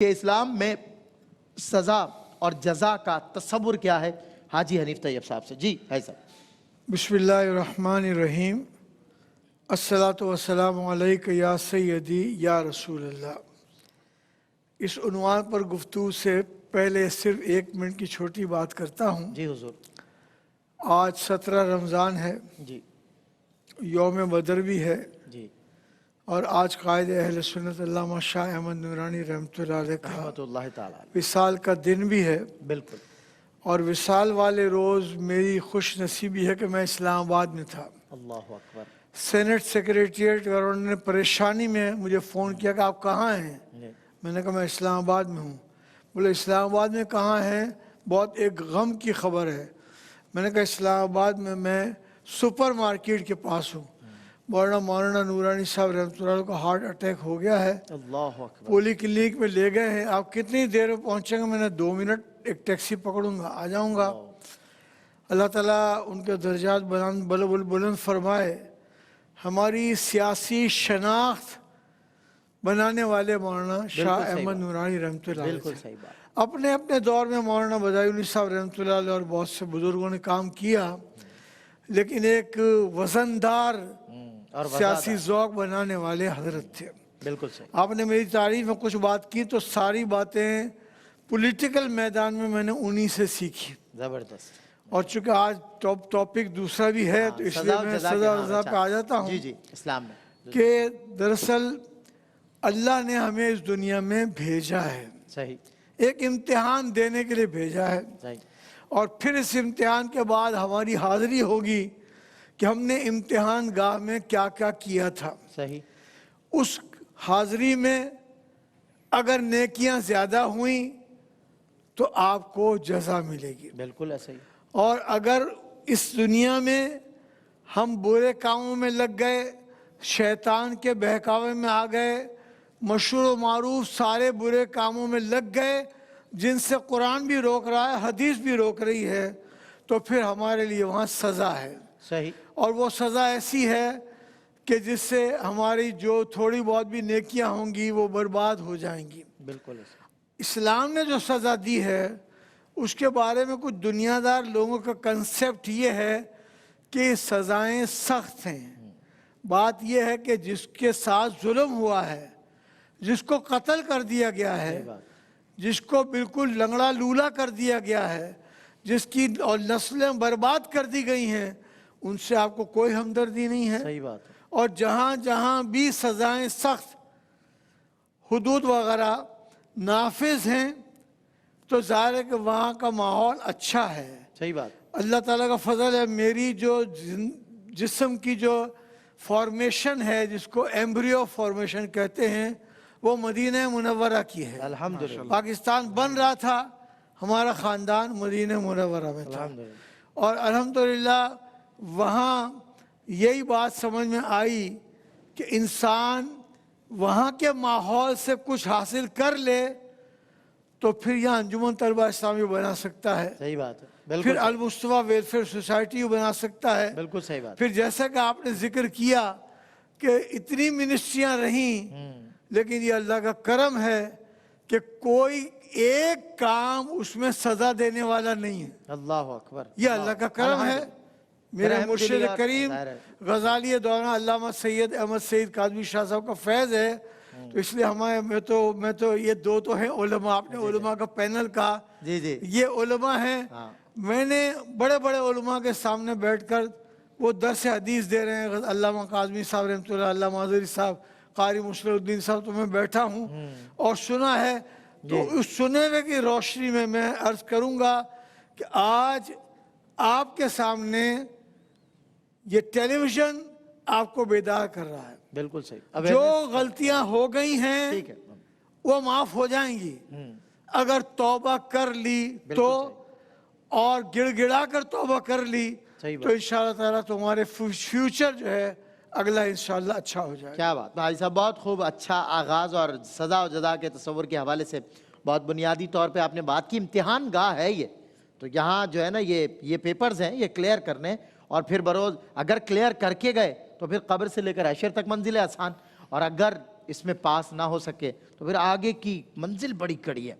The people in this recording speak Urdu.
کہ اسلام میں سزا اور جزا کا تصور کیا ہے؟ حاجی حنیف طیب صاحب سے. جی ہے صاحب. بسم اللہ الرحمن الرحیم. الصلاۃ والسلام علیک یا سیدی یا رسول اللہ. اس عنوان پر گفتگو سے پہلے صرف 1 منٹ کی چھوٹی بات کرتا ہوں. جی حضور. آج 17 رمضان ہے، جی یوم بدر بھی ہے، جی اور آج قائد اہل سنت علامہ شاہ احمد نورانی رحمۃ اللہ علیہ کا رحمۃ اللہ تعالیٰ. وصال کا دن بھی ہے. بالکل. اور وصال والے روز میری خوش نصیبی ہے کہ میں اسلام آباد میں تھا. اللہ اکبر. سینٹ سیکریٹریٹ اور انہوں نے پریشانی میں مجھے فون کیا کہ آپ کہاں ہیں؟ جی میں نے کہا میں اسلام آباد میں ہوں. بولے اسلام آباد میں کہاں ہیں؟ بہت ایک غم کی خبر ہے. میں نے کہا اسلام آباد میں سپر مارکیٹ کے پاس ہوں. مولانا نورانی صاحب رحمۃ اللہ کا ہارٹ اٹیک ہو گیا ہے، اللہ اکبر. پولی کلینک میں لے گئے ہیں. آپ کتنی دیر میں پہنچیں گے؟ میں نے 2 منٹ ایک ٹیکسی پکڑوں گا، آ جاؤں گا. اللہ تعالیٰ ان کے درجات بلند فرمائے. ہماری سیاسی شناخت بنانے والے مولانا شاہ احمد نورانی رحمۃ اللہ بالکل علیہ صحیح بات. اپنے دور میں مولانا بدایونی صاحب رحمۃ اللہ علیہ اور بہت سے بزرگوں نے کام کیا، لیکن ایک وزندار اور سیاسی ذوق بنانے والے حضرت تھے. بالکل صحیح. آپ نے میری تعریف میں کچھ بات کی تو ساری باتیں پولیٹیکل میدان میں نے انہی سے سیکھی. زبردست. اور چونکہ آج ٹاپک دوسرا بھی ہے تو اس لیے میں سزا وزا پہ آ جاتا ہوں. جی جی اسلام میں کہ دراصل اللہ نے ہمیں اس دنیا میں بھیجا ہے، صحیح ایک امتحان دینے کے لیے بھیجا ہے. صحیح. اور پھر اس امتحان کے بعد ہماری حاضری ہوگی کہ ہم نے امتحان گاہ میں کیا کیا کیا تھا. صحیح. اس حاضری میں اگر نیکیاں زیادہ ہوئیں تو آپ کو جزا ملے گی، بالکل ایسا ہی. اور اگر اس دنیا میں ہم برے کاموں میں لگ گئے، شیطان کے بہکاوے میں آ گئے، مشہور و معروف سارے برے کاموں میں لگ گئے جن سے قرآن بھی روک رہا ہے، حدیث بھی روک رہی ہے، تو پھر ہمارے لیے وہاں سزا ہے. صحیح. اور وہ سزا ایسی ہے کہ جس سے ہماری جو تھوڑی بہت بھی نیکیاں ہوں گی وہ برباد ہو جائیں گی. بالکل ایسا. اسلام نے جو سزا دی ہے اس کے بارے میں کچھ دنیا دار لوگوں کا کنسیپٹ یہ ہے کہ سزائیں سخت ہیں. بات یہ ہے کہ جس کے ساتھ ظلم ہوا ہے، جس کو قتل کر دیا گیا ہے، جس کو بالکل لنگڑا لولا کر دیا گیا ہے، جس کی اور نسلیں برباد کر دی گئی ہیں، ان سے آپ کو کوئی ہمدردی نہیں ہے. صحیح بات ہے. اور جہاں جہاں بھی سزائیں سخت، حدود وغیرہ نافذ ہیں، تو ظاہر ہے کہ وہاں کا ماحول اچھا ہے. صحیح بات. اللہ تعالیٰ کا فضل ہے. میری جو جسم کی جو فارمیشن ہے، جس کو ایمبریو فارمیشن کہتے ہیں، وہ مدینہ منورہ کی ہے. الحمدللہ. پاکستان بن رہا تھا، ہمارا خاندان مدینہ منورہ میں تھا، الحمدللہ. اور الحمدللہ وہاں یہی بات سمجھ میں آئی کہ انسان وہاں کے ماحول سے کچھ حاصل کر لے تو پھر یہاں انجمن طلبہ اسلامی بنا سکتا ہے، صحیح بات ہے. بالکل پھر المصطفیٰ ویلفیئر سوسائٹی بنا سکتا ہے. بالکل صحیح بات. پھر جیسا کہ آپ نے ذکر کیا کہ اتنی منسٹریاں رہیں، لیکن یہ اللہ کا کرم ہے کہ کوئی ایک کام اس میں سزا دینے والا نہیں ہے. اللہ اکبر. یہ اللہ کا کرم ہے. میرے رحمت مرشد دلی اور کریم ظاہر ہے. غزالی دوران علامہ سید احمد سعید کاظمی شاہ صاحب کا فیض ہے. تو اس لیے میں تو یہ 2 تو ہیں علماء. آپ نے علماء کا پینل کہا، جی جی. یہ علماء ہیں. میں نے بڑے بڑے علماء کے سامنے بیٹھ کر وہ درس حدیث دے رہے ہیں، علامہ کاظمی صاحب رحمۃ اللہ، علامہ حضری صاحب، قاری مشرف الدین صاحب، تو میں بیٹھا ہوں اور سنا ہے. تو اس سنے ہوئے کی روشنی میں عرض کروں گا کہ آج آپ کے سامنے یہ ٹیلی ویژن آپ کو بیدار کر رہا ہے. بالکل صحیح. جو غلطیاں ہو گئی ہیں ٹھیک ہے. وہ معاف ہو جائیں گی اگر توبہ کر لی تو، اور گڑ گڑا کر توبہ کر لی تو انشاءاللہ تعالیٰ تمہارے فیوچر جو ہے اگلا انشاءاللہ اچھا ہو جائے. کیا بات بھائی صاحب، بہت خوب. اچھا آغاز اور سزا و جزا کے تصور کے حوالے سے بہت بنیادی طور پہ آپ نے بات کی. امتحان گاہ ہے یہ، تو یہاں جو ہے نا یہ پیپرز ہیں، یہ کلیئر کرنے، اور پھر بروز اگر کلیئر کر کے گئے تو پھر قبر سے لے کر حشر تک منزل آسان، اور اگر اس میں پاس نہ ہو سکے تو پھر آگے کی منزل بڑی کڑی ہے.